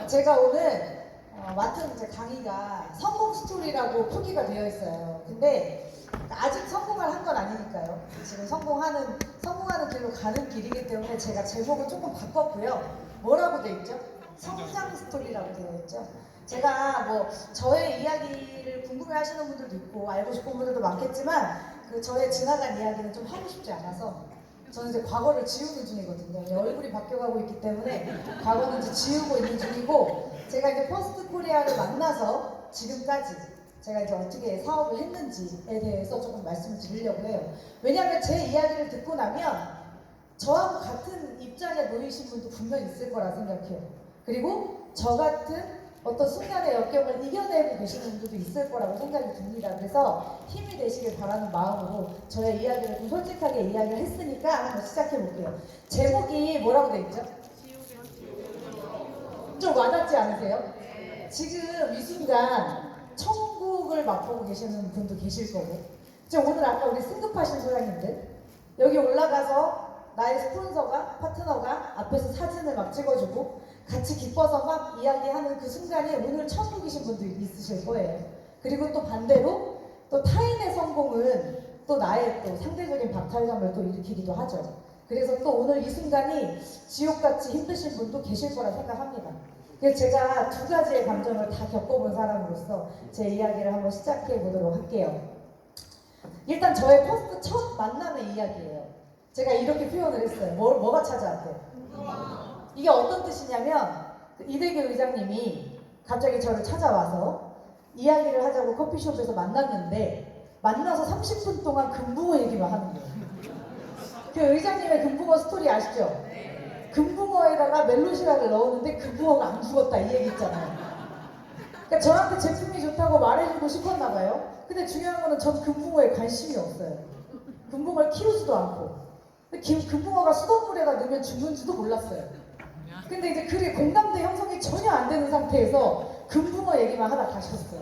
제가 오늘 맡은 이제 강의가 성공 스토리라고 표기가 되어 있어요. 근데 아직 성공을 한 건 아니니까요. 지금 성공하는 길로 가는 길이기 때문에 제가 제목을 조금 바꿨고요. 뭐라고 되어 있죠? 성장 스토리라고 되어 있죠. 제가 뭐 저의 이야기를 궁금해하시는 분들도 있고 알고 싶은 분들도 많겠지만 그 저의 지나간 이야기는 좀 하고 싶지 않아서 저는 이제 과거를 지우는 중이거든요. 얼굴이 바뀌어가고 있기 때문에 과거는 이제 지우고 있는 중이고, 제가 이제 퍼스트 코리아를 만나서 지금까지 제가 이제 어떻게 사업을 했는지에 대해서 조금 말씀을 드리려고 해요. 왜냐하면 제 이야기를 듣고 나면 저하고 같은 입장에 놓이신 분도 분명히 있을 거라 생각해요. 그리고 저 같은 어떤 순간의 역경을 이겨내고 계시는 분들도 있을 거라고 생각이 듭니다. 그래서 힘이 되시길 바라는 마음으로 저의 이야기를 좀 솔직하게 이야기를 했으니까 한번 시작해 볼게요. 제목이 뭐라고 돼 있죠? 좀 와닿지 않으세요? 지금 이 순간 천국을 맛보고 계시는 분도 계실 거고, 지금 오늘 아까 우리 승급하신 소장님들 여기 올라가서 나의 스폰서가, 파트너가 앞에서 사진을 막 찍어주고 같이 기뻐서 막 이야기하는 그 순간에 오늘 천국이신 분들이 있으실 거예요. 그리고 또 반대로 또 타인의 성공은 또 나의 또 상대적인 박탈감을 또 일으키기도 하죠. 그래서 또 오늘 이 순간이 지옥같이 힘드신 분도 계실 거라 생각합니다. 그래서 제가 두 가지의 감정을 다 겪어본 사람으로서 제 이야기를 한번 시작해 보도록 할게요. 일단 저의 퍼스트 첫 만남의 이야기예요. 제가 이렇게 표현을 했어요. 뭐가 찾아왔대요? 이게 어떤 뜻이냐면 이대규 의장님이 갑자기 저를 찾아와서 이야기를 하자고 커피숍에서 만났는데 만나서 30분 동안 금붕어 얘기만 하는 거예요. 그 의장님의 금붕어 스토리 아시죠? 금붕어에다가 멜로시락을 넣었는데 금붕어가 안 죽었다 이 얘기 있잖아요. 그러니까 저한테 제품이 좋다고 말해주고 싶었나 봐요. 근데 중요한 거는 전 금붕어에 관심이 없어요. 금붕어를 키우지도 않고. 근데 금붕어가 수돗물에다 넣으면 죽는지도 몰랐어요. 근데 이제 그게 공감대 형성이 전혀 안 되는 상태에서 금붕어 얘기만 하다 가셨어요.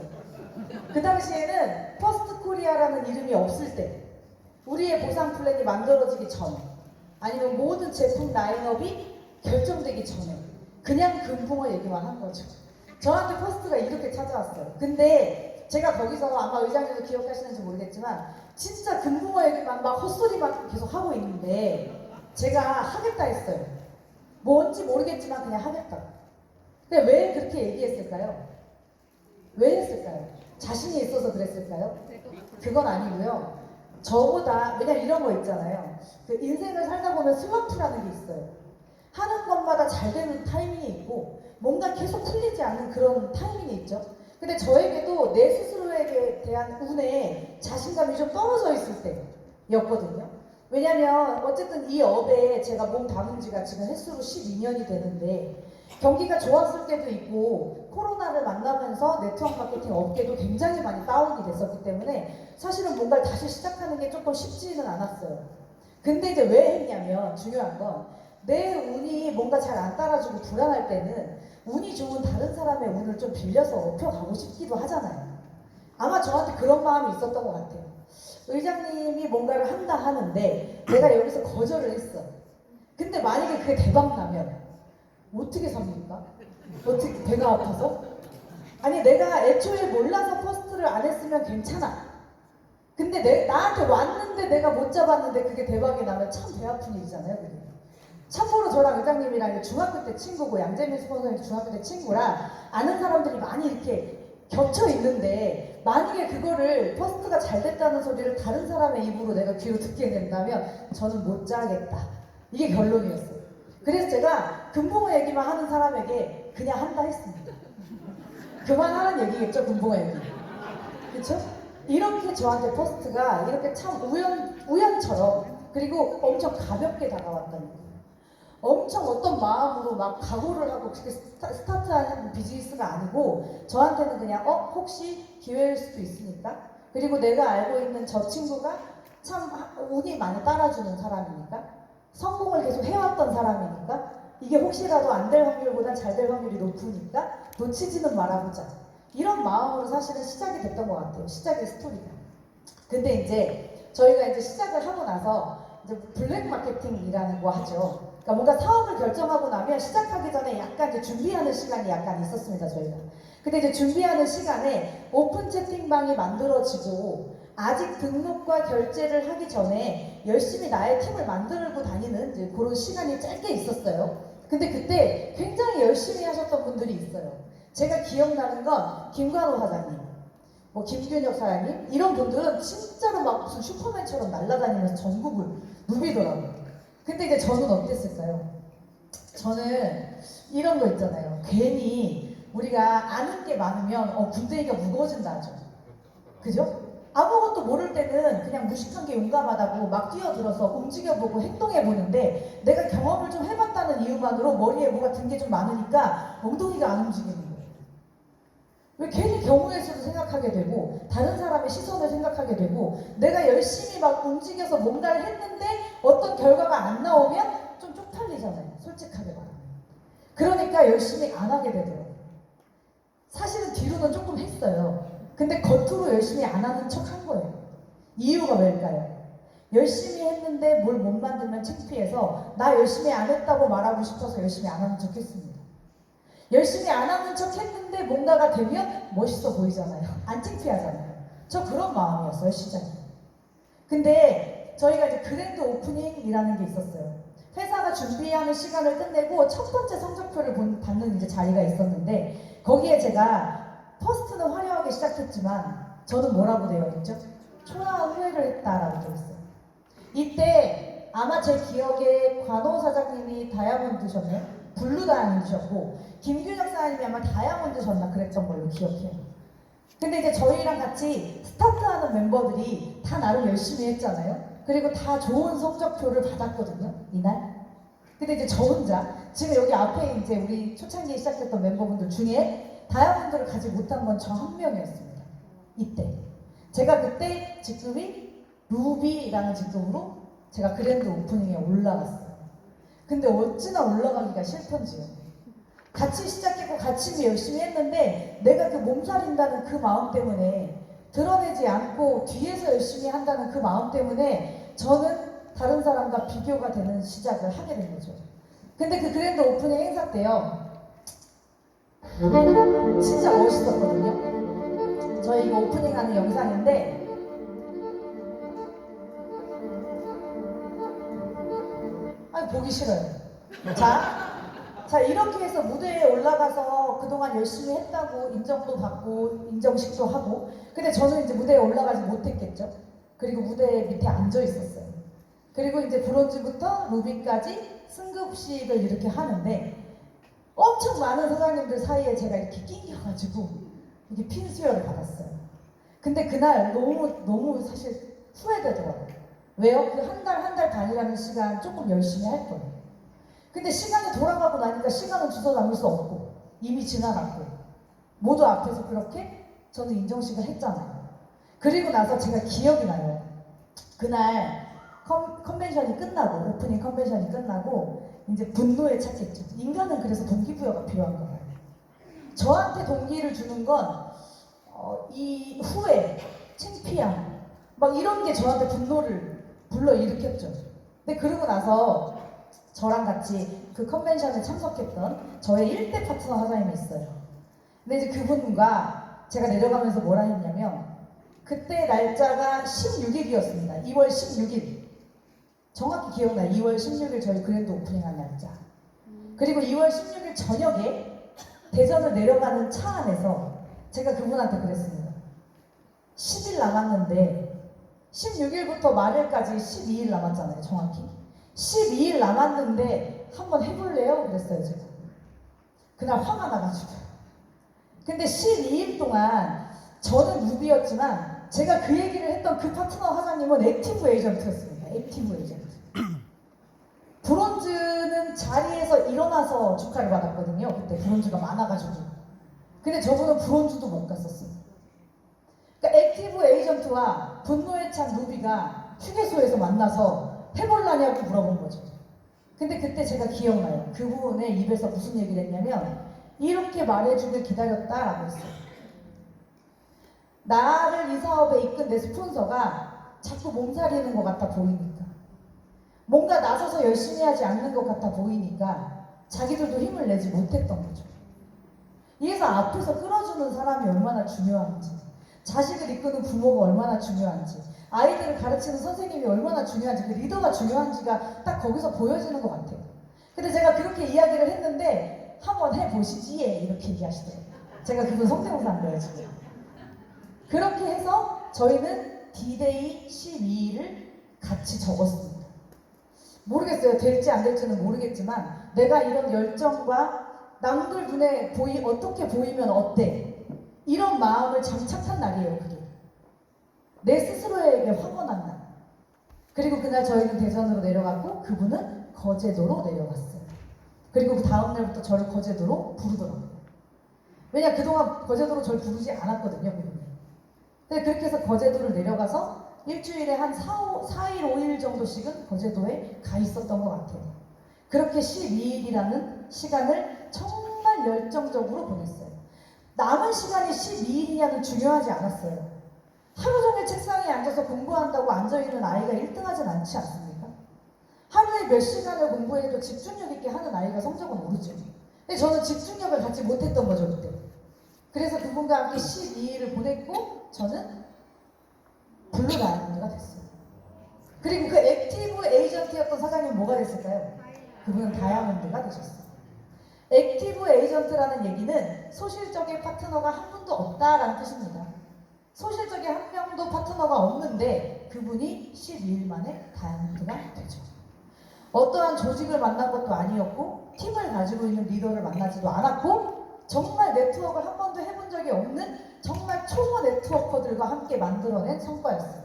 그 당시에는 퍼스트 코리아라는 이름이 없을 때, 우리의 보상 플랜이 만들어지기 전, 아니면 모든 제품 라인업이 결정되기 전에 그냥 금붕어 얘기만 한 거죠. 저한테 퍼스트가 이렇게 찾아왔어요. 근데 제가 거기서 아마 의장님도 기억하시는지 모르겠지만 진짜 금붕어 얘기만 막 헛소리만 계속 하고 있는데 제가 하겠다 했어요. 뭔지 모르겠지만 그냥 하겠다. 근데 왜 그렇게 얘기했을까요? 왜 했을까요? 자신이 있어서 그랬을까요? 그건 아니고요. 저보다, 왜냐면 이런 거 있잖아요. 그 인생을 살다 보면 슬럼프라는 게 있어요. 하는 것마다 잘 되는 타이밍이 있고 뭔가 계속 풀리지 않는 그런 타이밍이 있죠. 근데 저에게도 내 스스로에 대한 운에 자신감이 좀 떨어져 있을 때였거든요. 왜냐면 어쨌든 이 업에 제가 몸 담은 지가 지금 횟수로 12년이 되는데 경기가 좋았을 때도 있고 코로나를 만나면서 네트워크 마케팅 업계도 굉장히 많이 다운이 됐었기 때문에 사실은 뭔가를 다시 시작하는 게 조금 쉽지는 않았어요. 근데 이제 왜 했냐면 중요한 건 내 운이 뭔가 잘 안 따라주고 불안할 때는 운이 좋은 다른 사람의 운을 좀 빌려서 업혀가고 싶기도 하잖아요. 아마 저한테 그런 마음이 있었던 것 같아요. 의장님이 뭔가를 한다 하는데 내가 여기서 거절을 했어. 근데 만약에 그게 대박 나면 어떻게 삽니까? 어떻게 배가 아파서? 아니 내가 애초에 몰라서 퍼스트를 안 했으면 괜찮아. 근데 나한테 왔는데 내가 못 잡았는데 그게 대박이 나면 참 배 아픈 일이잖아요. 그게. 참고로 저랑 의장님이랑 중학교 때 친구고 양재민 스폰서님 중학교 때 친구라 아는 사람들이 많이 이렇게 겹쳐 있는데 만약에 그거를 퍼스트가 잘 됐다는 소리를 다른 사람의 입으로 내가 귀로 듣게 된다면 저는 못 자겠다. 이게 결론이었어요. 그래서 제가 금붕어 얘기만 하는 사람에게 그냥 한다 했습니다. 그만하는 얘기겠죠, 금붕어 얘기. 그쵸? 이렇게 저한테 퍼스트가 이렇게 참 우연처럼 그리고 엄청 가볍게 다가왔다는 거예요. 엄청 어떤 마음으로 막 각오를 하고 그렇게 스타트하는 비즈니스가 아니고 저한테는 그냥 혹시 기회일 수도 있으니까, 그리고 내가 알고 있는 저 친구가 참 운이 많이 따라주는 사람이니까 성공을 계속 해왔던 사람이니까 이게 혹시라도 안 될 확률보다 잘 될 확률이 높으니까 놓치지는 말아보자, 이런 마음으로 사실은 시작이 됐던 것 같아요. 시작의 스토리가. 근데 이제 저희가 이제 시작을 하고 나서 이제 블랙 마케팅이라는 거 하죠. 그러니까 뭔가 사업을 결정하고 나면 시작하기 전에 약간 이제 준비하는 시간이 약간 있었습니다, 저희가. 근데 이제 준비하는 시간에 오픈 채팅방이 만들어지고 아직 등록과 결제를 하기 전에 열심히 나의 팀을 만들고 다니는 이제 그런 시간이 짧게 있었어요. 근데 그때 굉장히 열심히 하셨던 분들이 있어요. 제가 기억나는 건 김관호 사장님, 뭐 김균혁 사장님 이런 분들은 진짜로 막 무슨 슈퍼맨처럼 날아다니면서 전국을 누비더라고요. 근데 이제 저는 어땠을까요? 저는 이런 거 있잖아요. 괜히 우리가 아는 게 많으면 군대가 무거워진다 하죠. 그죠? 아무것도 모를 때는 그냥 무식한 게 용감하다고 막 뛰어들어서 움직여보고 행동해보는데 내가 경험을 좀 해봤다는 이유만으로 머리에 뭐가 든 게 좀 많으니까 엉덩이가 안 움직이는 거예요. 왜 괜히 경우의 수를 생각하게 되고 다른 사람의 시선을 생각하게 되고 내가 열심히 막 움직여서 뭔가를 했는데 어떤 결과가 안 나오면 좀 쪽팔리잖아요. 솔직하게 말하면. 그러니까 열심히 안 하게 되더라고요. 사실은 뒤로는 조금 했어요. 근데 겉으로 열심히 안 하는 척 한 거예요. 이유가 왜일까요? 열심히 했는데 뭘 못 만들면 창피해서 나 열심히 안 했다고 말하고 싶어서 열심히 안 하는 척 했습니다. 열심히 안 하는 척 했는데 뭔가가 되면 멋있어 보이잖아요. 안 창피하잖아요. 저 그런 마음이었어요, 시작이. 근데 저희가 이제 그랜드 오프닝이라는 게 있었어요. 회사가 준비하는 시간을 끝내고 첫 번째 성적표를 받는 이제 자리가 있었는데 거기에 제가 퍼스트는 화려하게 시작했지만 저는 뭐라고 되어 있죠? 초라한 후회를 했다라고 되어 있어요. 이때 아마 제 기억에 관호 사장님이 다이아몬드셨네? 블루 다이아몬드셨고 김균혁 사장님이 아마 다이아몬드셨나 그랬던 걸로 기억해요. 근데 이제 저희랑 같이 스타트하는 멤버들이 다 나름 열심히 했잖아요. 그리고 다 좋은 성적표를 받았거든요, 이날. 근데 이제 저 혼자 지금 여기 앞에 이제 우리 초창기에 시작했던 멤버분들 중에 다이아몬드를 가지 못한 건 저 한 명이었습니다. 이때 제가 그때 직급이 루비라는 직급으로 제가 그랜드 오프닝에 올라갔어요. 근데 어찌나 올라가기가 싫던지요. 같이 시작했고 같이 열심히 했는데 내가 그 몸살인다는 그 마음 때문에 드러내지 않고 뒤에서 열심히 한다는 그 마음 때문에 저는 다른 사람과 비교가 되는 시작을 하게 된 거죠. 근데 그 그랜드 오프닝 행사 때요, 진짜 멋있었거든요. 저희 이거 오프닝하는 영상인데 아니 보기 싫어요. 자 이렇게 해서 무대에 올라가서 그동안 열심히 했다고 인정도 받고 인정식도 하고 근데 저는 이제 무대에 올라가지 못했겠죠. 그리고 무대 밑에 앉아 있었어요. 그리고 이제 브론즈부터 루비까지 승급식을 이렇게 하는데 엄청 많은 사장님들 사이에 제가 이렇게 낑겨가지고 이렇게 핀 수여를 받았어요. 근데 그날 너무 사실 후회되더라고요. 왜요? 그 한 달 반이라는 시간 조금 열심히 할 거예요. 근데 시간이 돌아가고 나니까 시간은 주워 담을 수 없고 이미 지나갔고 모두 앞에서 그렇게 저는 인정식을 했잖아요. 그리고 나서 제가 기억이 나요. 그날 컨벤션이 끝나고 오프닝 컨벤션이 끝나고 이제 분노에 착했죠. 인간은 그래서 동기부여가 필요한 거예요. 저한테 동기를 주는 건 이 후회, 창피함 막 이런 게 저한테 분노를 불러일으켰죠. 근데 그러고 나서 저랑 같이 그 컨벤션에 참석했던 저의 1대 파트너 사장님이 있어요. 근데 이제 그분과 제가 내려가면서 뭐라 했냐면 그때 날짜가 16일이었습니다. 2월 16일. 정확히 기억나요. 2월 16일 저희 그랜드 오프닝한 날짜. 그리고 2월 16일 저녁에 대전을 내려가는 차 안에서 제가 그분한테 그랬습니다. 10일 남았는데 16일부터 말일까지 12일 남았잖아요. 정확히. 12일 남았는데 한번 해볼래요? 그랬어요. 제가. 그날 화가 나가지고. 근데 12일 동안 저는 루비였지만 제가 그 얘기를 했던 그 파트너 사장님은 액티브 에이전트였습니다. 액티브 에이전트. 브론즈는 자리에서 일어나서 축하를 받았거든요. 그때 브론즈가 많아가지고. 근데 저분은 브론즈도 못 갔었어요. 그러니까 액티브 에이전트와 분노에 찬 루비가 휴게소에서 만나서 해볼라냐고 물어본 거죠. 근데 그때 제가 기억나요. 그분의 입에서 무슨 얘기를 했냐면 이렇게 말해주길 기다렸다라고 했어요. 나를 이 사업에 이끈 내 스폰서가 자꾸 몸살이는 것 같아 보이니까 뭔가 나서서 열심히 하지 않는 것 같아 보이니까 자기들도 힘을 내지 못했던 거죠. 이래서 앞에서 끌어주는 사람이 얼마나 중요한지, 자식을 이끄는 부모가 얼마나 중요한지, 아이들을 가르치는 선생님이 얼마나 중요한지, 그 리더가 중요한지가 딱 거기서 보여지는 것 같아요. 근데 제가 그렇게 이야기를 했는데 한번 해보시지 이렇게 얘기하시더라고요. 제가 그분 성대모사 한 거예요 지금. 그렇게 해서 저희는 D-Day 12일을 같이 적었습니다. 모르겠어요. 될지 안 될지는 모르겠지만 내가 이런 열정과 남들 눈에 어떻게 보이면 어때? 이런 마음을 장착한 날이에요. 그게. 내 스스로에게 확언한 날. 그리고 그날 저희는 대전으로 내려갔고 그분은 거제도로 내려갔어요. 그리고 그 다음 날부터 저를 거제도로 부르더라고요. 왜냐 그동안 거제도로 저를 부르지 않았거든요. 그분이. 근데 그렇게 해서 거제도를 내려가서 일주일에 한 4일, 5일 정도씩은 거제도에 가 있었던 것 같아요. 그렇게 12일이라는 시간을 정말 열정적으로 보냈어요. 남은 시간이 12일이냐는 중요하지 않았어요. 하루 종일 책상에 앉아서 공부한다고 앉아있는 아이가 1등하진 않지 않습니까? 하루에 몇 시간을 공부해도 집중력 있게 하는 아이가 성적은 오르죠. 근데 저는 집중력을 갖지 못했던 거죠, 그때. 그래서 그분과 함께 12일을 보냈고 저는 블루 다이아몬드가 됐어요. 그리고 그 액티브 에이전트였던 사장님은 뭐가 됐을까요? 그분은 다이아몬드가 되셨어요. 액티브 에이전트라는 얘기는 소실적인 파트너가 한 분도 없다라는 뜻입니다. 소실적인 한 명도 파트너가 없는데 그분이 12일 만에 다이아몬드가 되죠. 어떠한 조직을 만난 것도 아니었고 팀을 가지고 있는 리더를 만나지도 않았고 정말 네트워크를 한 번도 해본 적이 없는 정말 초보 네트워커들과 함께 만들어낸 성과였어요.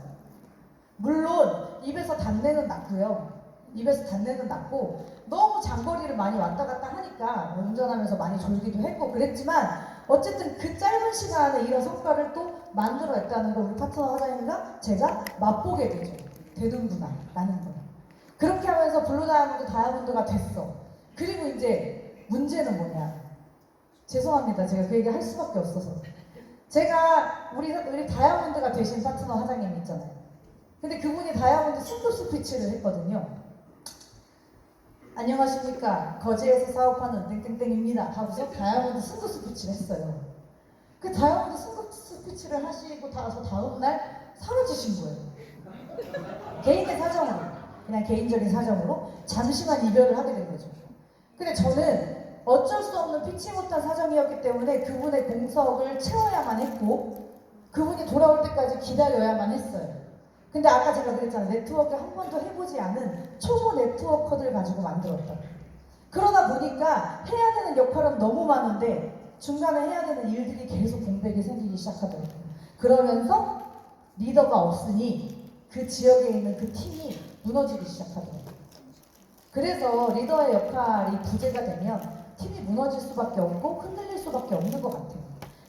물론 입에서 단내는 났고요. 입에서 단내는 났고 너무 장거리를 많이 왔다 갔다 하니까 운전하면서 많이 졸기도 했고 그랬지만 어쨌든 그 짧은 시간에 이런 성과를 또 만들어냈다는 걸 우리 파트너 사장님과 제가 맛보게 되죠. 되는구나라는 걸. 그렇게 하면서 블루 다이아몬드 다이아몬드가 됐어. 그리고 이제 문제는 뭐냐. 죄송합니다. 제가 그 얘기 할 수밖에 없어서. 제가 우리 다이아몬드가 되신 파트너 사장님 있잖아요. 근데 그분이 다이아몬드 승급 스피치를 했거든요. 안녕하십니까. 거제에서 사업하는 땡땡땡입니다. 하고서 다이아몬드 승급 스피치를 했어요. 그 다이아몬드 승급 스피치를 하시고 나서 다음날 사라지신 거예요. 개인의 사정으로. 그냥 개인적인 사정으로 잠시만 이별을 하게 된 거죠. 근데 저는 어쩔 수 없는 피치 못한 사정이었기 때문에 그분의 공석을 채워야만 했고 그분이 돌아올 때까지 기다려야만 했어요. 근데 아까 제가 그랬잖아요. 네트워크 한 번도 해보지 않은 초보 네트워커들 가지고 만들었다. 그러다 보니까 해야 되는 역할은 너무 많은데 중간에 해야 되는 일들이 계속 공백이 생기기 시작하더라고요. 그러면서 리더가 없으니 그 지역에 있는 그 팀이 무너지기 시작하더라고요. 그래서 리더의 역할이 부재가 되면 팀이 무너질 수밖에 없고 흔들릴 수밖에 없는 것 같아요.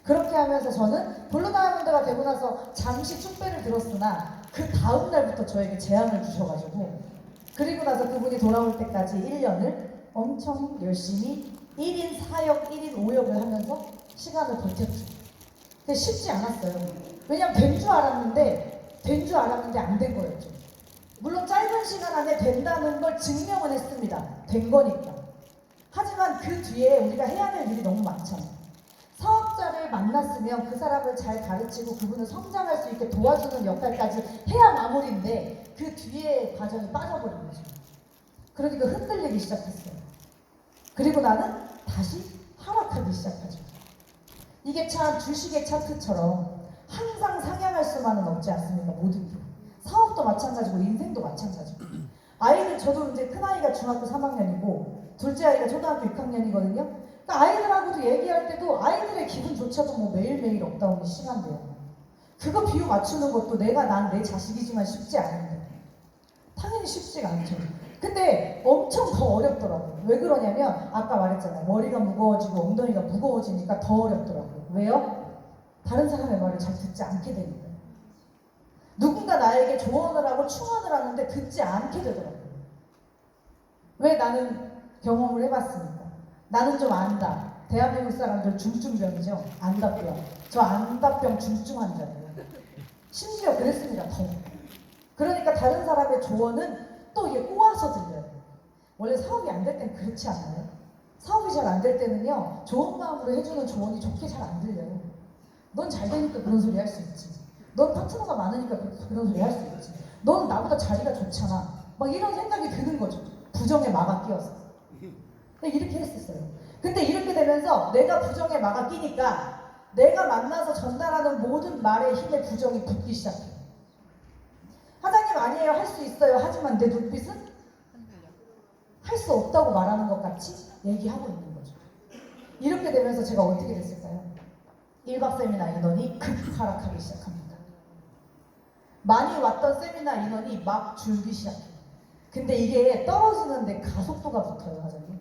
그렇게 하면서 저는 블루 다이아몬드가 되고 나서 잠시 축배를 들었으나 그 다음 날부터 저에게 제안을 주셔가지고 그리고 나서 그분이 돌아올 때까지 1년을 엄청 열심히 1인 4역, 1인 5역을 하면서 시간을 버텼죠. 근데 쉽지 않았어요. 왜냐면 된 줄 알았는데 안 된 거였죠. 물론 짧은 시간 안에 된다는 걸 증명은 했습니다. 된 거니까. 하지만 그 뒤에 우리가 해야 될 일이 너무 많잖아요. 사업자를 만났으면 그 사람을 잘 가르치고 그분을 성장할 수 있게 도와주는 역할까지 해야 마무리인데 그 뒤에 과정이 빠져버린 거죠. 그러니까 흔들리기 시작했어요. 그리고 나는 다시 하락하기 시작하죠. 이게 참 주식의 차트처럼 항상 상향할 수만은 없지 않습니까? 모든 게. 사업도 마찬가지고 인생도 마찬가지고. 아이들 저도 이제 큰아이가 중학교 3학년이고 둘째 아이가 초등학교 6학년이거든요. 그러니까 아이들하고도 얘기할 때도 아이들의 기분조차도 뭐 매일매일 업다운이 심한데요. 그거 비유 맞추는 것도 난 내 자식이지만 쉽지 않은데 당연히 쉽지가 않죠. 근데 엄청 더 어렵더라고요. 왜 그러냐면 아까 말했잖아요. 머리가 무거워지고 엉덩이가 무거워지니까 더 어렵더라고요. 왜요? 다른 사람의 말을 잘 듣지 않게 되는 거예요. 누군가 나에게 조언을 하고 충원을 하는데 듣지 않게 되더라고요. 왜? 나는 경험을 해봤으니까. 나는 좀 안다. 대한민국 사람들 중증병이죠. 안다병. 저 안다병 중증 환자예요. 심지어 그랬습니다. 더. 그러니까 다른 사람의 조언은 또 이게 꼬아서 들려요. 원래 사업이 안 될 땐 그렇지 않나요? 사업이 잘 안 될 때는요, 좋은 마음으로 해주는 조언이 좋게 잘 안 들려요. 넌 잘 되니까 그런 소리 할 수 있지. 넌 파트너가 많으니까 그런 소리 할 수 있지. 넌 나보다 자리가 좋잖아. 막 이런 생각이 드는 거죠. 부정에 막아 끼어서. 이렇게 했었어요. 근데 이렇게 되면서 내가 부정에 막아 끼니까 내가 만나서 전달하는 모든 말의 힘에 부정이 붙기 시작해요. 사장님 아니에요. 할 수 있어요. 하지만 내 눈빛은 할 수 없다고 말하는 것 같이 얘기하고 있는 거죠. 이렇게 되면서 제가 어떻게 됐을까요? 1박 세미나 인원이 급하락하기 시작합니다. 많이 왔던 세미나 인원이 막 줄기 시작해요. 근데 이게 떨어지는데 가속도가 붙어요, 사장님.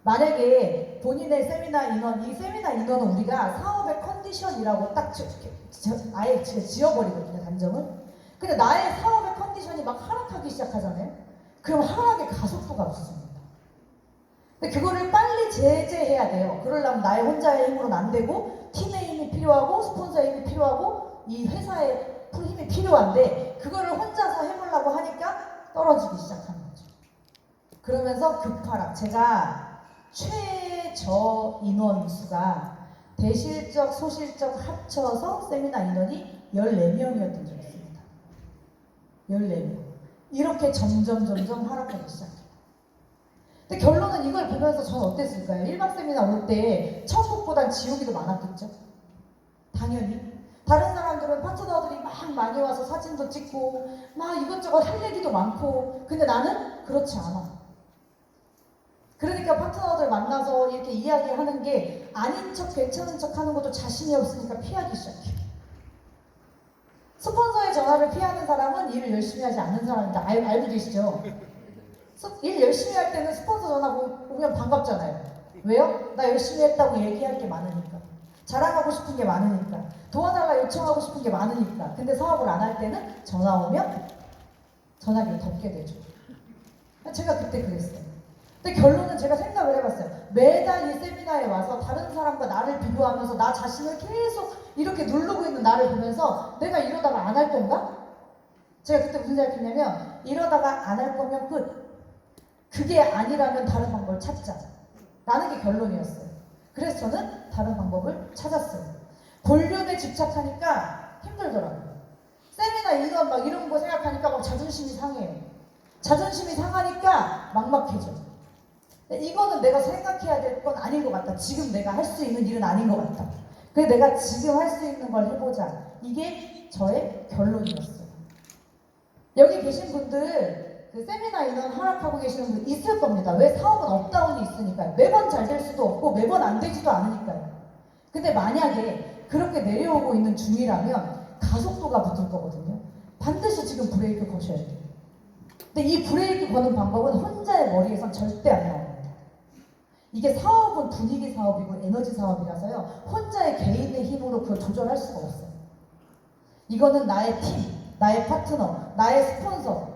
만약에 본인의 세미나 인원, 이 세미나 인원은 우리가 사업의 컨디션이라고 딱 아예 지어버리거든요, 단점은. 근데 나의 사업의 컨디션이 막 하락하기 시작하잖아요. 그럼 하락의 가속도가 붙습니다. 근데 그거를 빨리 제재해야 돼요. 그러려면 나의 혼자의 힘으로는 안 되고 팀의 힘이 필요하고 스폰서의 힘이 필요하고 이 회사의 힘이 필요한데 그거를 혼자서 해보려고 하니까 떨어지기 시작하는 거죠. 그러면서 급하락. 제가 최저 인원 수가 대실적, 소실적 합쳐서 세미나 인원이 14명이었던 적이 있습니다. 14명. 이렇게 점점 하락하기 시작해요. 근데 결론은 이걸 보면서 저는 어땠을까요? 1박 세미나 올 때 천국보단 지옥이 더 많았겠죠? 당연히. 다른 사람들은 파트너들이 막 많이 와서 사진도 찍고 막 이것저것 할 얘기도 많고 근데 나는 그렇지 않아. 그러니까 파트너들 만나서 이렇게 이야기하는 게 아닌 척 괜찮은 척 하는 것도 자신이 없으니까 피하기 시작해. 스폰서의 전화를 피하는 사람은 일을 열심히 하지 않는 사람입니다. 알고 계시죠? 일 열심히 할 때는 스폰서 전화 오면 반갑잖아요. 왜요? 나 열심히 했다고 얘기할 게 많으니까. 자랑하고 싶은 게 많으니까. 도와달라 요청하고 싶은 게 많으니까. 근데 사업을 안 할 때는 전화 오면 전화기를 덮게 되죠. 제가 그때 그랬어요. 근데 결론은 제가 생각을 해봤어요. 매달 이 세미나에 와서 다른 사람과 나를 비교하면서 나 자신을 계속 이렇게 누르고 있는 나를 보면서 내가 이러다가 안 할 건가? 제가 그때 무슨 생각했냐면 이러다가 안 할 거면 끝. 그게 아니라면 다른 방법을 찾자. 라는 게 결론이었어요. 그래서 저는 다른 방법을 찾았어요. 볼륨에 집착하니까 힘들더라고요. 세미나 인원 막 이런 거 생각하니까 막 자존심이 상해요. 자존심이 상하니까 막막해져. 이거는 내가 생각해야 될 건 아닌 것 같다. 지금 내가 할 수 있는 일은 아닌 것 같다. 그래서 내가 지금 할 수 있는 걸 해보자. 이게 저의 결론이었어요. 여기 계신 분들 그 세미나 인원 하락하고 계시는 분 있을 겁니다. 왜? 사업은 업다운이 있으니까요. 매번 잘 될 수도 없고 매번 안 되지도 않으니까요. 근데 만약에 그렇게 내려오고 있는 중이라면 가속도가 붙을 거거든요. 반드시 지금 브레이크 거셔야 돼요. 근데 이 브레이크 거는 방법은 혼자의 머리에선 절대 안 나옵니다. 이게 사업은 분위기 사업이고 에너지 사업이라서요. 혼자의 개인의 힘으로 그걸 조절할 수가 없어요. 이거는 나의 팀, 나의 파트너, 나의 스폰서,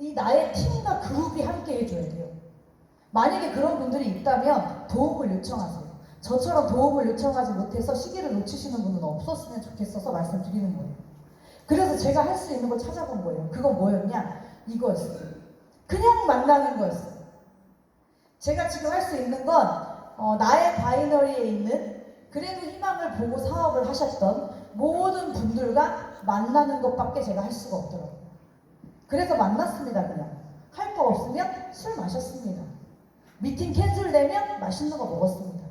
이 나의 팀과 그룹이 함께 해줘야 돼요. 만약에 그런 분들이 있다면 도움을 요청하세요. 저처럼 도움을 요청하지 못해서 시기를 놓치시는 분은 없었으면 좋겠어서 말씀드리는 거예요. 그래서 제가 할 수 있는 걸 찾아본 거예요. 그건 뭐였냐? 이거였어요. 그냥 만나는 거였어요. 제가 지금 할 수 있는 건 나의 바이너리에 있는 그래도 희망을 보고 사업을 하셨던 모든 분들과 만나는 것밖에 제가 할 수가 없더라고요. 그래서 만났습니다. 그냥 할 거 없으면 술 마셨습니다. 미팅 캔슬되면 맛있는 거 먹었습니다.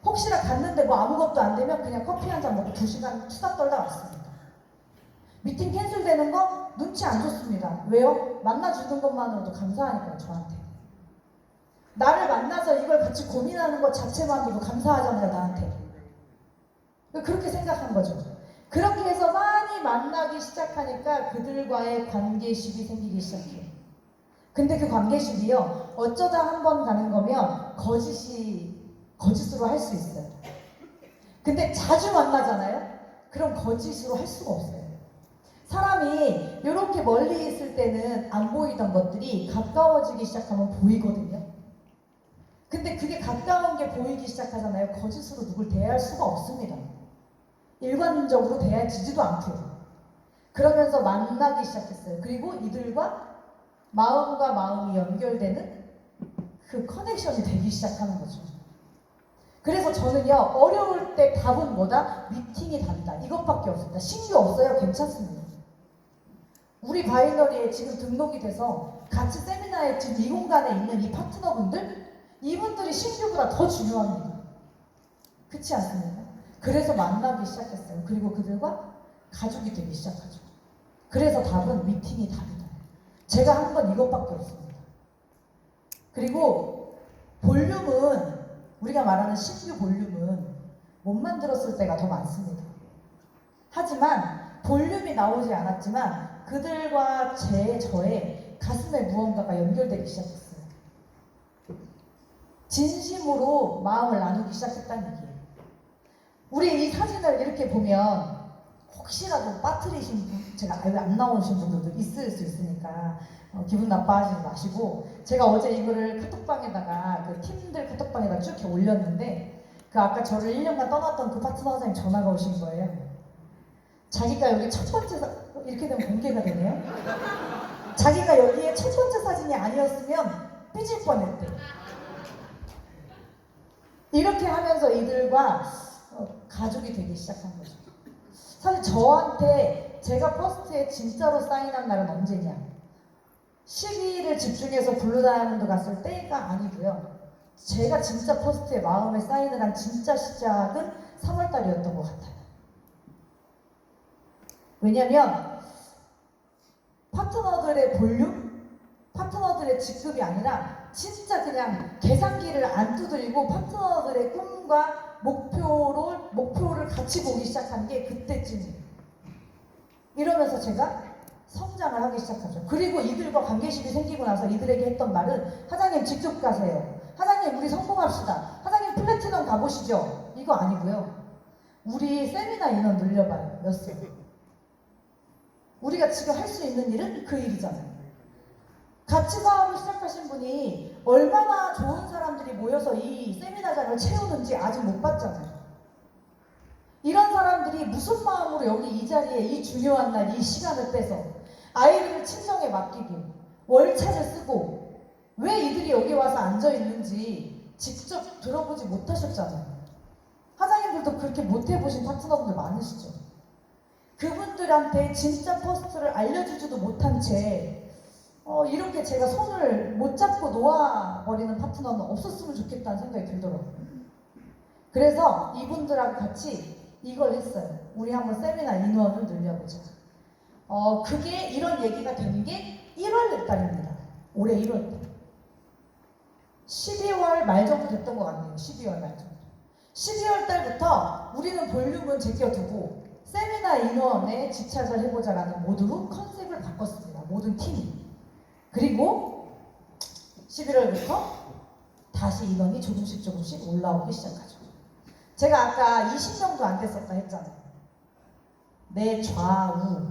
혹시나 갔는데 뭐 아무것도 안 되면 그냥 커피 한 잔 먹고 2시간 수다 떨다 왔습니다. 미팅 캔슬되는 거 눈치 안 줬습니다. 왜요? 만나주는 것만으로도 감사하니까요. 저한테. 나를 만나서 이걸 같이 고민하는 것 자체만으로도 감사하잖아요. 나한테. 그렇게 생각한 거죠. 그렇게 해서 많이 만나기 시작하니까 그들과의 관계식이 생기기 시작해요. 근데 그 관계식이요, 어쩌다 한 번 가는 거면 거짓으로 할 수 있어요. 근데 자주 만나잖아요? 그럼 거짓으로 할 수가 없어요. 사람이 이렇게 멀리 있을 때는 안 보이던 것들이 가까워지기 시작하면 보이거든요. 근데 그게 가까운 게 보이기 시작하잖아요. 거짓으로 누굴 대할 수가 없습니다. 일관적으로 대해지지도 않고요. 그러면서 만나기 시작했어요. 그리고 이들과 마음과 마음이 연결되는 그 커넥션이 되기 시작하는 거죠. 그래서 저는요, 어려울 때 답은 뭐다? 미팅이 단다. 이것밖에 없습니다. 신규 없어요? 괜찮습니다. 우리 바이너리에 지금 등록이 돼서 같이 세미나에 지금 이 공간에 있는 이 파트너분들, 이분들이 신규보다 더 중요합니다. 그렇지 않습니까? 그래서 만나기 시작했어요. 그리고 그들과 가족이 되기 시작하죠. 그래서 답은 미팅이 답이다. 제가 한 건 이것밖에 없습니다. 그리고 볼륨은, 우리가 말하는 신규 볼륨은 못 만들었을 때가 더 많습니다. 하지만 볼륨이 나오지 않았지만 그들과 저의 가슴에 무언가가 연결되기 시작했어요. 진심으로 마음을 나누기 시작했다는 얘기예요. 우리 이 사진을 이렇게 보면 혹시라도 빠뜨리신 분, 제가 안 나오신 분들도 있을 수 있으니까 기분 나빠하지 마시고, 제가 어제 이거를 카톡방에다가 그 팀들 카톡방에다 쭉 이렇게 올렸는데, 그 아까 저를 1년간 떠났던 그 파트너 사장님 전화가 오신 거예요. 자기가 여기 첫 번째 이렇게 되면 공개가 되네요. 자기가 여기에 첫 번째 사진이 아니었으면 삐질 뻔했대. 이렇게 하면서 이들과 가족이 되기 시작한 거죠. 사실 저한테 제가 퍼스트에 진짜로 사인한 날은 언제냐? 12일을 집중해서 블루 다이아몬드 갔을 때가 아니고요. 제가 진짜 퍼스트에 마음에 사인을 한 진짜 시작은 3월달이었던 것 같아요. 왜냐면 파트너들의 볼륨, 파트너들의 직급이 아니라 진짜 그냥 계산기를 안 두드리고 파트너들의 꿈과 목표를 같이 보기 시작한 게 그때쯤이에요. 이러면서 제가 성장을 하기 시작하죠. 그리고 이들과 관계식이 생기고 나서 이들에게 했던 말은, 사장님 직접 가세요. 사장님 우리 성공합시다. 사장님 플래티넘 가보시죠. 이거 아니고요. 우리 세미나 인원 늘려봐요. 였어요. 우리가 지금 할 수 있는 일은 그 일이잖아요. 같이 사업을 시작하신 분이 얼마나 좋은 사람들이 모여서 이 세미나장을 채우는지 아직 못 봤잖아요. 이런 사람들이 무슨 마음으로 여기 이 자리에 이 중요한 날 이 시간을 빼서 아이들을 친정에 맡기고 월차를 쓰고 왜 이들이 여기 와서 앉아 있는지 직접 들어보지 못하셨잖아요. 사장님들도 그렇게 못 해보신 파트너분들 많으시죠. 그분들한테 진짜 퍼스트를 알려주지도 못한 채 이렇게 제가 손을 못 잡고 놓아버리는 파트너는 없었으면 좋겠다는 생각이 들더라고요. 그래서 이분들하고 같이 이걸 했어요. 우리 한번 세미나 인원을 늘려보자. 그게 이런 얘기가 된 게 1월 달입니다. 올해 1월 달. 12월 말 정도 됐던 것 같네요. 12월 말 정도. 12월 달부터 우리는 볼륨은 제껴두고 세미나 인원에 집착을 해보자라는 모드로 컨셉을 바꿨습니다. 모든 팀이. 그리고 11월부터 다시 인원이 조금씩 올라오기 시작하죠. 제가 아까 20명도 안 됐었다 했잖아요. 내 좌우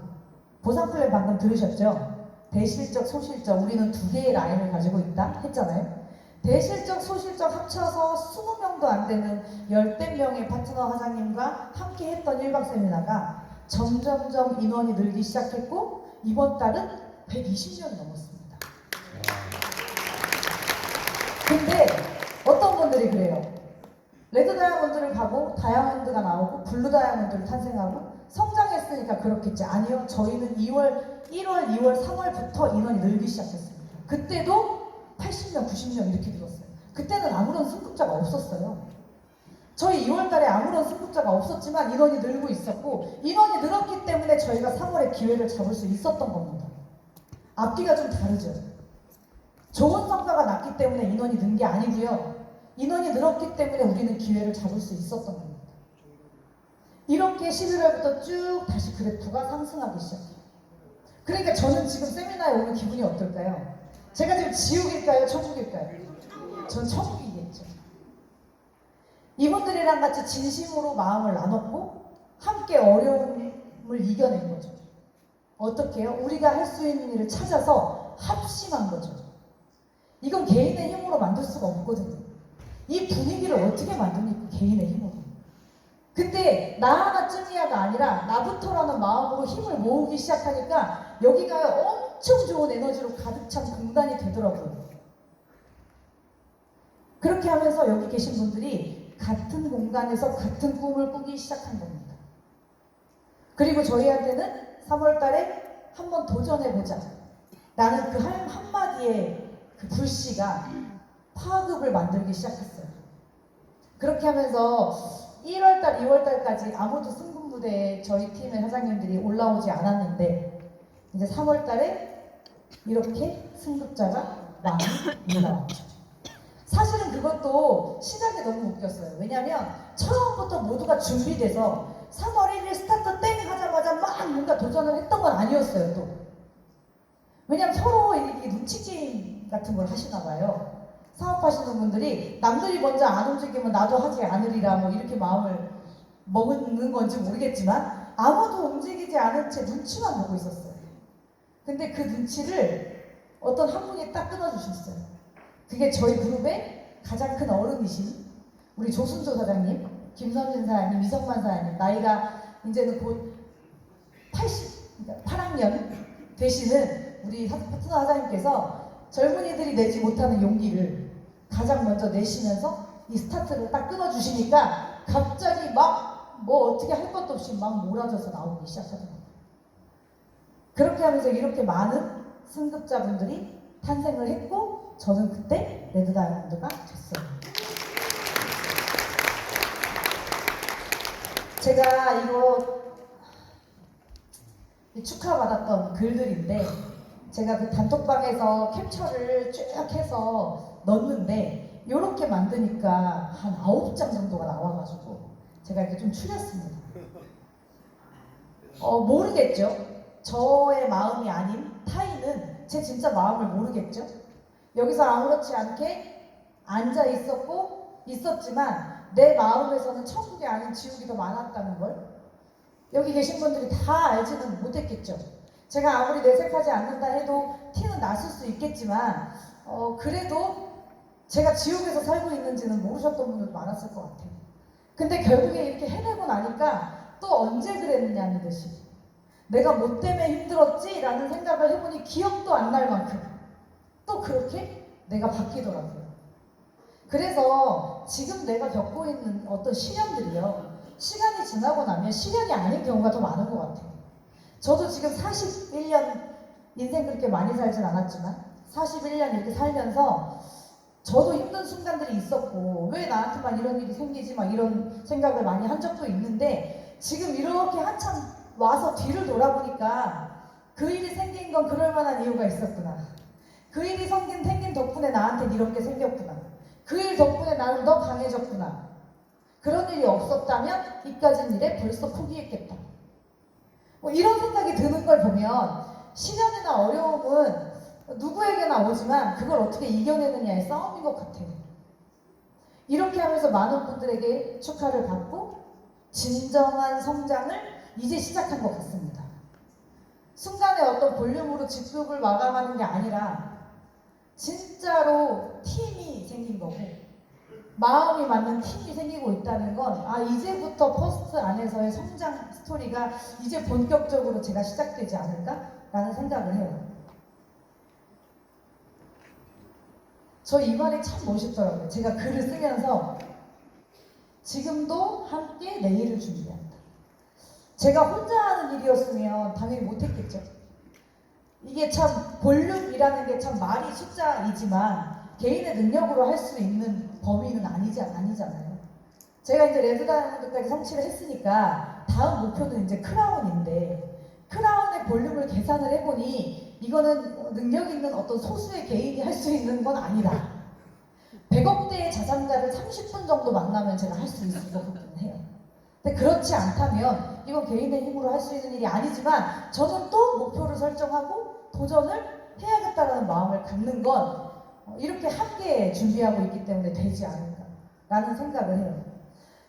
보상 플랜 방금 들으셨죠? 대실적, 소실적, 우리는 두 개의 라인을 가지고 있다 했잖아요. 대실적, 소실적 합쳐서 20명도 안 되는 10대 명의 파트너 사장님과 함께 했던 1박 세미나가 점점점 인원이 늘기 시작했고 이번 달은 120명이 넘었습니다. 근데 어떤 분들이 그래요. 레드 다이아몬드를 가고 다이아몬드가 나오고 블루 다이아몬드를 탄생하고 성장했으니까 그렇겠지. 아니요. 저희는 1월, 2월, 3월부터 인원이 늘기 시작했습니다. 그때도 80명, 90명 이렇게 늘었어요. 그때는 아무런 승급자가 없었어요. 저희 2월 달에 아무런 승급자가 없었지만 인원이 늘고 있었고 인원이 늘었기 때문에 저희가 3월에 기회를 잡을 수 있었던 겁니다. 앞뒤가 좀 다르죠. 좋은 성과가 났기 때문에 인원이 는 게 아니고요. 인원이 늘었기 때문에 우리는 기회를 잡을 수 있었던 겁니다. 이렇게 11월부터 쭉 다시 그래프가 상승하기 시작해요. 그러니까 저는 지금 세미나에 오는 기분이 어떨까요? 제가 지금 지옥일까요? 천국일까요? 전 천국이겠죠. 이분들이랑 같이 진심으로 마음을 나눴고 함께 어려움을 이겨낸 거죠. 어떻게 해요? 우리가 할 수 있는 일을 찾아서 합심한 거죠. 이건 개인의 힘으로 만들 수가 없거든요. 이 분위기를 어떻게 만듭니까? 개인의 힘으로. 근데 나 하나쯤이야가 아니라 나부터라는 마음으로 힘을 모으기 시작하니까 여기가 엄청 좋은 에너지로 가득 찬 공간이 되더라고요. 그렇게 하면서 여기 계신 분들이 같은 공간에서 같은 꿈을 꾸기 시작한 겁니다. 그리고 저희한테는 3월 달에 한번 도전해보자 라는 그 한마디의 그 불씨가 파급을 만들기 시작했어요. 그렇게 하면서 1월달, 2월달까지 아무도 승군부대에 저희 팀의 사장님들이 올라오지 않았는데 이제 3월달에 이렇게 승급자가 많이 올라왔죠. 사실은 그것도 시작이 너무 웃겼어요. 왜냐면 처음부터 모두가 준비돼서 3월 1일 스타트 땡 하자마자 막 뭔가 도전을 했던 건 아니었어요. 또 왜냐면 서로 이 눈치 게임 같은 걸 하시나 봐요. 사업하시는 분들이 남들이 먼저 안 움직이면 나도 하지 않으리라 뭐 이렇게 마음을 먹는 건지 모르겠지만 아무도 움직이지 않은 채 눈치만 보고 있었어요. 근데 그 눈치를 어떤 한 분이 딱 끊어주셨어요. 그게 저희 그룹의 가장 큰 어른이신 우리 조순조 사장님, 김선진 사장님, 이성만 사장님, 나이가 이제는 곧 8학년 되시는 우리 파트너 사장님께서 젊은이들이 내지 못하는 용기를 가장 먼저 내시면서 이 스타트를 딱 끊어주시니까 갑자기 막 뭐 어떻게 할 것도 없이 막 몰아져서 나오기 시작하더라고요. 그렇게 하면서 이렇게 많은 승급자분들이 탄생을 했고 저는 그때 레드다이아몬드가 됐어요. 제가 이거 축하받았던 글들인데 제가 그 단톡방에서 캡처를 쭉 해서 넣었는데 이렇게 만드니까 한 9장 정도가 나와가지고 제가 이렇게 좀 추렸습니다. 모르겠죠? 저의 마음이 아닌 타인은 제 진짜 마음을 모르겠죠? 여기서 아무렇지 않게 앉아 있었지만 내 마음에서는 천국이 아닌 지옥이 더 많았다는 걸 여기 계신 분들이 다 알지는 못했겠죠. 제가 아무리 내색하지 않는다 해도 티는 났을 수 있겠지만 그래도 제가 지옥에서 살고 있는지는 모르셨던 분들도 많았을 것 같아요. 근데 결국에 이렇게 해내고 나니까 또 언제 그랬느냐는 듯이 내가 뭐 때문에 힘들었지? 라는 생각을 해보니 기억도 안 날 만큼 또 그렇게 내가 바뀌더라고요. 그래서 지금 내가 겪고 있는 어떤 시련들이요, 시간이 지나고 나면 시련이 아닌 경우가 더 많은 것 같아요. 저도 지금 41년 인생 그렇게 많이 살진 않았지만 41년 이렇게 살면서 저도 힘든 순간들이 있었고 왜 나한테만 이런 일이 생기지 막 이런 생각을 많이 한 적도 있는데 지금 이렇게 한참 와서 뒤를 돌아보니까 그 일이 생긴 건 그럴 만한 이유가 있었구나. 그 일이 생긴 덕분에 나한테 이런 게 생겼구나. 그 일 덕분에 나는 더 강해졌구나. 그런 일이 없었다면 이까진 일에 벌써 포기했겠다. 뭐 이런 생각이 드는 걸 보면 시련이나 어려움은 누구에게나 오지만 그걸 어떻게 이겨내느냐의 싸움인 것 같아요. 이렇게 하면서 많은 분들에게 축하를 받고 진정한 성장을 이제 시작한 것 같습니다. 순간의 어떤 볼륨으로 직급을 마감하는 게 아니라 진짜로 팀이 생긴 거고 마음이 맞는 팀이 생기고 있다는 건 이제부터 퍼스트 안에서의 성장 스토리가 이제 본격적으로 제가 시작되지 않을까라는 생각을 해요. 저 이 말이 참 멋있더라고요. 제가 글을 쓰면서 지금도 함께 내일을 준비한다. 제가 혼자 하는 일이었으면 당연히 못했겠죠. 이게 참 볼륨이라는 게 참 말이 숫자이지만 개인의 능력으로 할 수 있는 범위는 아니잖아요. 제가 이제 레드다이아몬드까지 성취를 했으니까 다음 목표는 이제 크라운인데 크라운의 볼륨을 계산을 해보니 이거는 능력 있는 어떤 소수의 개인이 할 수 있는 건 아니다. 100억대의 자산가를 30분 정도 만나면 제가 할 수 있을 것 같긴 해요. 근데 그렇지 않다면 이건 개인의 힘으로 할 수 있는 일이 아니지만 저는 또 목표를 설정하고 도전을 해야겠다는 마음을 갖는 건 이렇게 함께 준비하고 있기 때문에 되지 않을까라는 생각을 해요.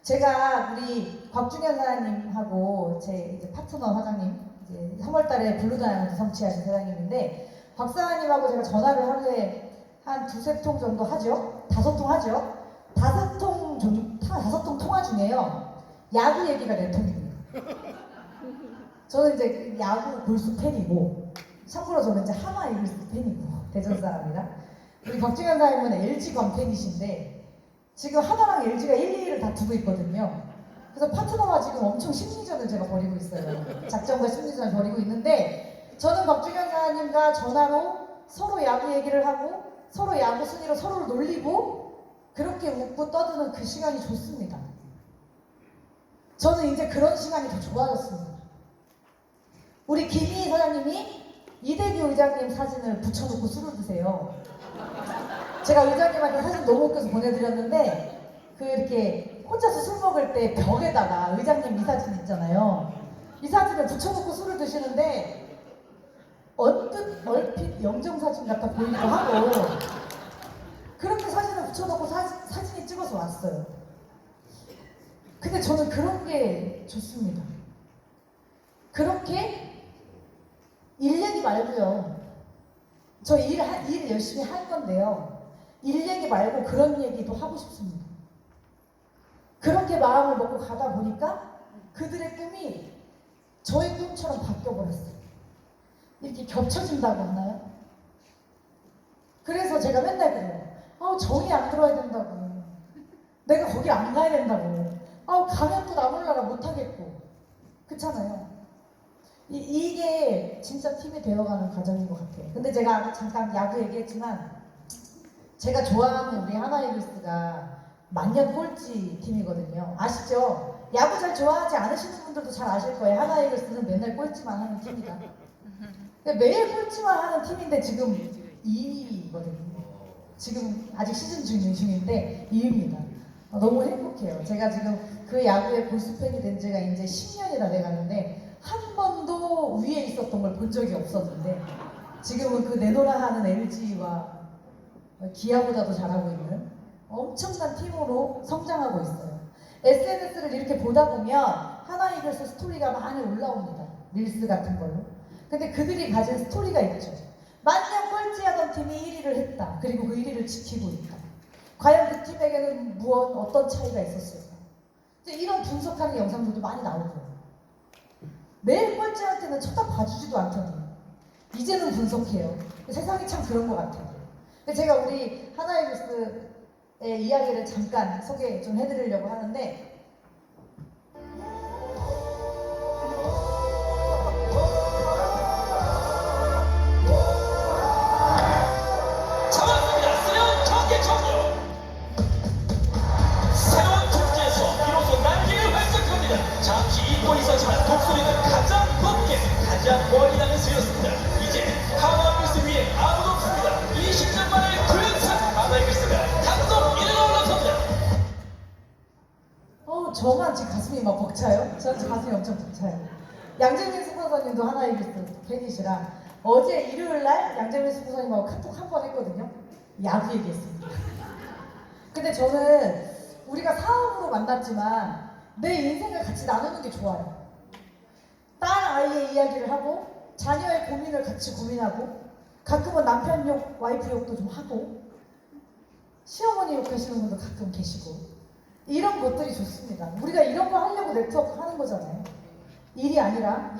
제가 우리 곽준현 사장님하고 제 이제 파트너 사장님 이제 3월달에 블루다이아몬드 성취하신 사장님인데 곽 사장님하고 제가 전화를 하루에 한 2~3통 정도 하죠. 5통 하죠. 5통 통화 중에요. 야구 얘기가 4통입니다. 저는 이제 야구 골수 팬이고 참고로 저는 이제 하나 이글스 팬이고 대전 사람이라 우리 박주현 사님은 LG 광팬이신데 지금 하나랑 LG가 1, 2위를 다투고 있거든요. 그래서 파트너와 지금 엄청 심리전을 제가 벌이고 있어요. 작전과 심리전을 벌이고 있는데 저는 박주현 사님과 전화로 서로 야구 얘기를 하고 서로 야구 순위로 서로를 놀리고 그렇게 웃고 떠드는 그 시간이 좋습니다. 저는 이제 그런 시간이 더 좋아졌습니다. 우리 김희희 사장님이 이대규 의장님 사진을 붙여놓고 술을 드세요. 제가 의장님한테 사진 너무 웃겨서 보내드렸는데 그 이렇게 혼자서 술 먹을 때 벽에다가 의장님 이 사진 있잖아요. 이 사진을 붙여놓고 술을 드시는데 언뜻 얼핏 영정사진 같아 보이기도 하고 그렇게 사진을 붙여놓고 사진이 찍어서 왔어요. 근데 저는 그런 게 좋습니다. 그렇게 일 얘기 말고요. 저 일 열심히 할 건데요. 일 얘기 말고 그런 얘기도 하고 싶습니다. 그렇게 마음을 먹고 가다 보니까 그들의 꿈이 저의 꿈처럼 바뀌어버렸어요. 이렇게 겹쳐진다고 하나요? 그래서 제가 맨날 그래요. 정이 안 들어야 된다고. 내가 거기 안 가야 된다고. 가면 또 나 몰라라 못하겠고. 그렇잖아요. 이게 진짜 팀이 되어가는 과정인 것 같아요. 근데 제가 아까 잠깐 야구 얘기했지만 제가 좋아하는 우리 하나이글스가 만년 꼴찌 팀이거든요. 아시죠? 야구 잘 좋아하지 않으시는 분들도 잘 아실 거예요. 하나이글스는 맨날 꼴찌만 하는 팀이다. 매일 꼴찌만 하는 팀인데 지금 2위거든요. 지금 아직 시즌 중인데 2위입니다. 너무 행복해요. 제가 지금 그 야구의 골수팬이 된 지가 이제 10년이나 돼가는데 한 번도 위에 있었던 걸 본 적이 없었는데 지금은 그 내노라 하는 LG와 기아보다도 잘하고 있는 엄청난 팀으로 성장하고 있어요. SNS를 이렇게 보다 보면 하나이글스 스토리가 많이 올라옵니다. 릴스 같은 걸로. 근데 그들이 가진 스토리가 있죠. 만년 꼴찌하던 팀이 1위를 했다. 그리고 그 1위를 지키고 있다. 과연 그 팀에게는 어떤 차이가 있었을까? 이런 분석하는 영상들도 많이 나오고요. 매일 꼴찌한테는 쳐다봐주지도 않더니 이제는 분석해요. 세상이 참 그런 것 같아요. 제가 우리 하나이글스의 이야기를 잠깐 소개 좀 해드리려고 하는데 잠시 잊고 있었지만 독수리는 가장 높게 가장 멀리 나는 새였습니다. 이제 하나이글스 위에 아무도 없습니다. 20년 만에 9연승 하나이글스가 단독 1위로 올라섭니다. 저만 지금 가슴이 막 벅차요. 저는 지금 가슴이 엄청 벅차요. 양재민 스폰서님도 하나이글스 팬이시라 어제 일요일날 양재민 스폰서님하고 카톡 한 번 했거든요. 야구 얘기했습니다. 근데 저는 우리가 사업으로 만났지만 내 인생을 같이 나누는 게 좋아요. 딸 아이의 이야기를 하고 자녀의 고민을 같이 고민하고 가끔은 남편 욕, 와이프 욕도 좀 하고 시어머니 욕하시는 분도 가끔 계시고 이런 것들이 좋습니다. 우리가 이런 거 하려고 네트워크 하는 거잖아요. 일이 아니라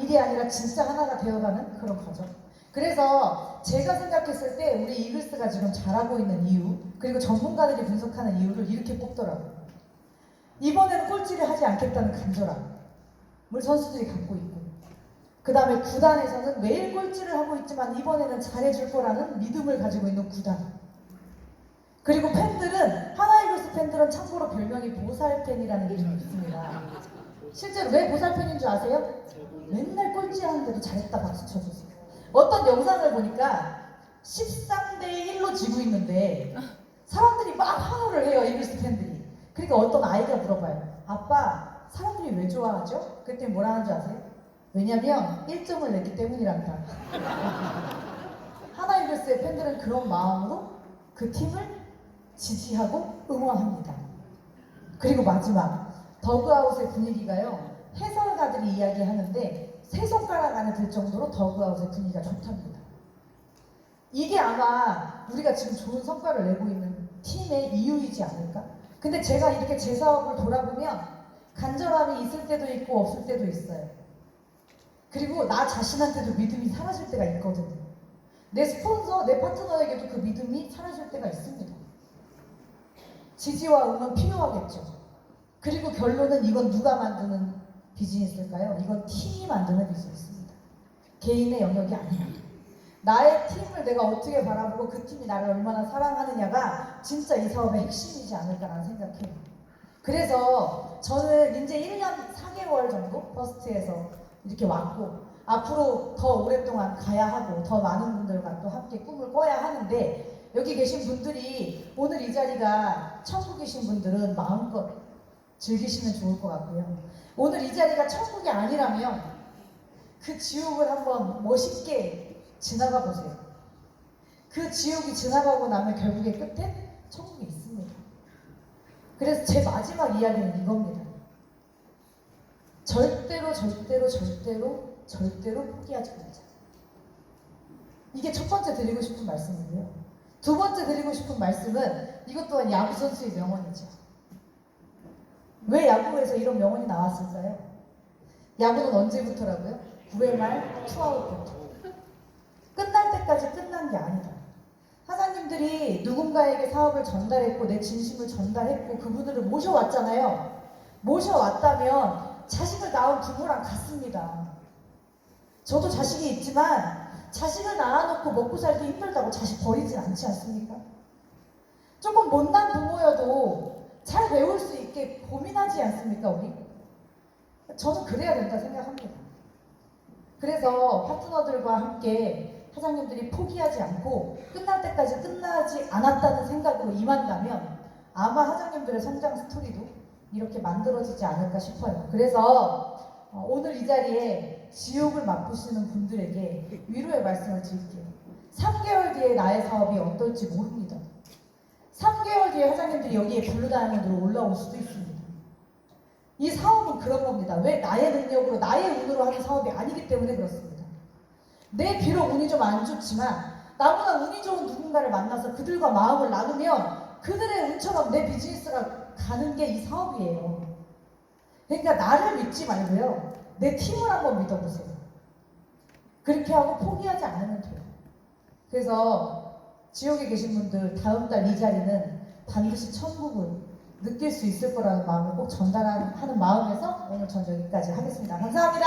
진짜 하나가 되어가는 그런 과정. 그래서 제가 생각했을 때 우리 이글스가 지금 잘하고 있는 이유 그리고 전문가들이 분석하는 이유를 이렇게 뽑더라고요. 이번에는 꼴찌를 하지 않겠다는 간절함을 선수들이 갖고 있고 그 다음에 구단에서는 매일 꼴찌를 하고 있지만 이번에는 잘해줄 거라는 믿음을 가지고 있는 구단 그리고 팬들은 하나이글스 팬들은 참고로 별명이 보살팬이라는 이름이 있습니다. 실제로 왜 보살팬인 줄 아세요? 맨날 꼴찌하는데도 잘했다 박수 쳐주세요. 어떤 영상을 보니까 13대 1로 지고 있는데 사람들이 막 환호를 해요. 이글스 팬들이. 그러니까 어떤 아이가 물어봐요. 아빠, 사람들이 왜 좋아하죠? 그랬더니 뭐라 하는 줄 아세요? 왜냐면 1점을 냈기 때문이랍니다. 하나이글스의 팬들은 그런 마음으로 그 팀을 지지하고 응원합니다. 그리고 마지막, 더그아웃의 분위기가요. 해설가들이 이야기하는데 세 손가락 안에 들 정도로 더그아웃의 분위기가 좋답니다. 이게 아마 우리가 지금 좋은 성과를 내고 있는 팀의 이유이지 않을까? 근데 제가 이렇게 제 사업을 돌아보면 간절함이 있을 때도 있고 없을 때도 있어요. 그리고 나 자신한테도 믿음이 사라질 때가 있거든요. 내 스폰서, 내 파트너에게도 그 믿음이 사라질 때가 있습니다. 지지와 응원 필요하겠죠. 그리고 결론은 이건 누가 만드는 비즈니스일까요? 이건 팀이 만드는 비즈니스입니다. 개인의 영역이 아닙니다. 나의 팀을 내가 어떻게 바라보고 그 팀이 나를 얼마나 사랑하느냐가 진짜 이 사업의 핵심이지 않을까라는 생각해요. 그래서 저는 이제 1년 4개월 정도 퍼스트에서 이렇게 왔고 앞으로 더 오랫동안 가야 하고 더 많은 분들과 또 함께 꿈을 꿔야 하는데 여기 계신 분들이 오늘 이 자리가 천국이신 분들은 마음껏 즐기시면 좋을 것 같고요. 오늘 이 자리가 천국이 아니라면 그 지옥을 한번 멋있게 지나가 보세요. 그 지옥이 지나가고 나면 결국에 끝에 천국이 있습니다. 그래서 제 마지막 이야기는 이겁니다. 절대로 포기하지 말자. 이게 첫 번째 드리고 싶은 말씀이고요. 두 번째 드리고 싶은 말씀은 이것 또한 야구 선수의 명언이죠. 왜 야구에서 이런 명언이 나왔을까요? 야구는 언제부터라고요? 9회 말 투아웃부터. 끝날 때까지 끝난 게 아니다. 사장님들이 누군가에게 사업을 전달했고 내 진심을 전달했고 그분들을 모셔왔잖아요. 모셔왔다면 자식을 낳은 부모랑 같습니다. 저도 자식이 있지만 자식을 낳아놓고 먹고 살기 힘들다고 자식 버리진 않지 않습니까? 조금 못난 부모여도 잘 배울 수 있게 고민하지 않습니까, 우리? 저는 그래야 된다 생각합니다. 그래서 파트너들과 함께 사장님들이 포기하지 않고 끝날 때까지 끝나지 않았다는 생각으로 임한다면 아마 사장님들의 성장 스토리도 이렇게 만들어지지 않을까 싶어요. 그래서 오늘 이 자리에 지옥을 맛보시는 분들에게 위로의 말씀을 드릴게요. 3개월 뒤에 나의 사업이 어떨지 모릅니다. 3개월 뒤에 사장님들이 여기에 블루다이아몬드로 올라올 수도 있습니다. 이 사업은 그런 겁니다. 왜 나의 능력으로 나의 운으로 하는 사업이 아니기 때문에 그렇습니다. 내 비록 운이 좀 안 좋지만 나보다 운이 좋은 누군가를 만나서 그들과 마음을 나누면 그들의 운처럼 내 비즈니스가 가는 게 이 사업이에요. 그러니까 나를 믿지 말고요. 내 팀을 한번 믿어보세요. 그렇게 하고 포기하지 않으면 돼요. 그래서 지옥에 계신 분들 다음 달 이 자리는 반드시 천국을 느낄 수 있을 거라는 마음을 꼭 전달하는 마음에서 오늘 전 여기까지 하겠습니다. 감사합니다.